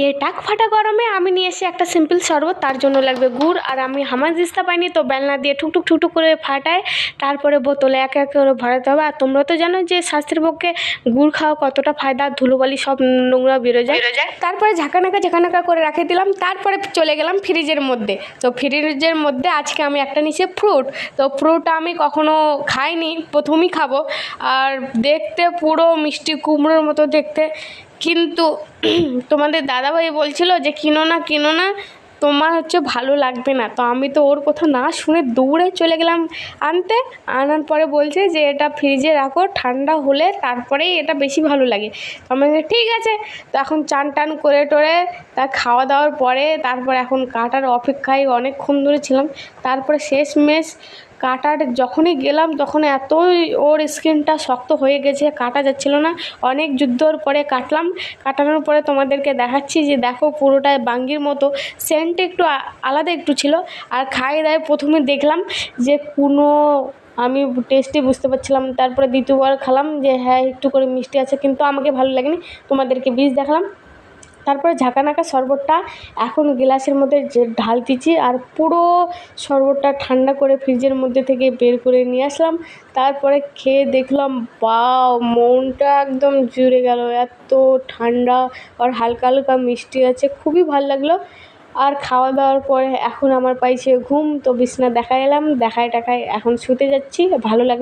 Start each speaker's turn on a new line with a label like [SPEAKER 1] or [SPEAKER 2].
[SPEAKER 1] এই টাক ফাটা গরমে আমি নিয়ে এসে একটা সিম্পল শরবত, তার জন্য লাগবে গুড়। আর আমি হামানদিস্তা পাইনি, তো বেলনা দিয়ে ঠুকঠুক ঠুকঠুক করে ফাটায় তারপরে বোতলে এক এক করে ভরাতে হবে। আর তোমরা তো জানো যে স্বাস্থ্যের পক্ষে গুড় খাওয়া কতটা ফায়দা, ধুলোবালি সব নোংরা বেরো যায়। তারপরে ঝাঁকানাকা করে রাখে দিলাম। তারপরে চলে গেলাম ফ্রিজের মধ্যে। তো ফ্রিজের মধ্যে আজকে আমি একটা নিচে ফ্রুট, তো ফ্রুট আমি কখনো খাইনি, প্রথমই খাবো। আর দেখতে পুরো মিষ্টি কুমড়োর মতো দেখতে, কিন্তু তোমাদের দাদাভাই বলছিল যে কিনো না, তোমার ভালো লাগবে না। তো আমি তো ওর কথা না শুনে দৌড়ে চলে গেলাম আনার পরে বলছে যে এটা ফ্রিজে রাখো, ঠান্ডা হলে তারপরেই এটা বেশি ভালো লাগে। তো আমি ঠিক আছে। তো এখন চান টান করে টোরে তা খাওয়া দাওয়ার পরে তারপর এখন কাটার অপেক্ষায় অনেকক্ষণ ধরে ছিলাম। তারপরে শেষমেশ কাটার যখনই গেলাম তখন এতই ওর স্কিনটা শক্ত হয়ে গেছে, কাটা যাচ্ছিল না। অনেক যুদ্ধর পরে কাটানোর পরে তোমাদেরকে দেখাচ্ছি যে দেখো পুরোটাই বাঙ্গির মতো। সেন্টটা একটু আলাদা একটু ছিল। আর খাইয়ে দায়ে প্রথমে দেখলাম যে কোনো আমি টেস্টে বুঝতে পারছিলাম। তারপরে দ্বিতীয়বার খেলাম যে হ্যাঁ একটু করে মিষ্টি আছে, কিন্তু আমাকে ভালো লাগেনি। তোমাদেরকে বীজ দেখালাম। তারপরে ঝাঁকানাকা শরবতটা এখন গ্লাসের মধ্যে যে ঢালতেছি, আর পুরো শরবতটা ঠান্ডা করে ফ্রিজের মধ্যে থেকে বের করে নিয়ে আসলাম। তারপরে খেয়ে দেখলাম বাও, মনটা একদম জুড়ে গেল, এত ঠান্ডা আর হালকা হালকা মিষ্টি আছে, খুবই ভালো লাগলো। আর খাওয়া দাওয়ার পরে এখন আমার পাইছে ঘুম, তো বিছানা দেখায় এলাম, দেখায় টাকায় এখন শুতে যাচ্ছি। ভালো লাগলে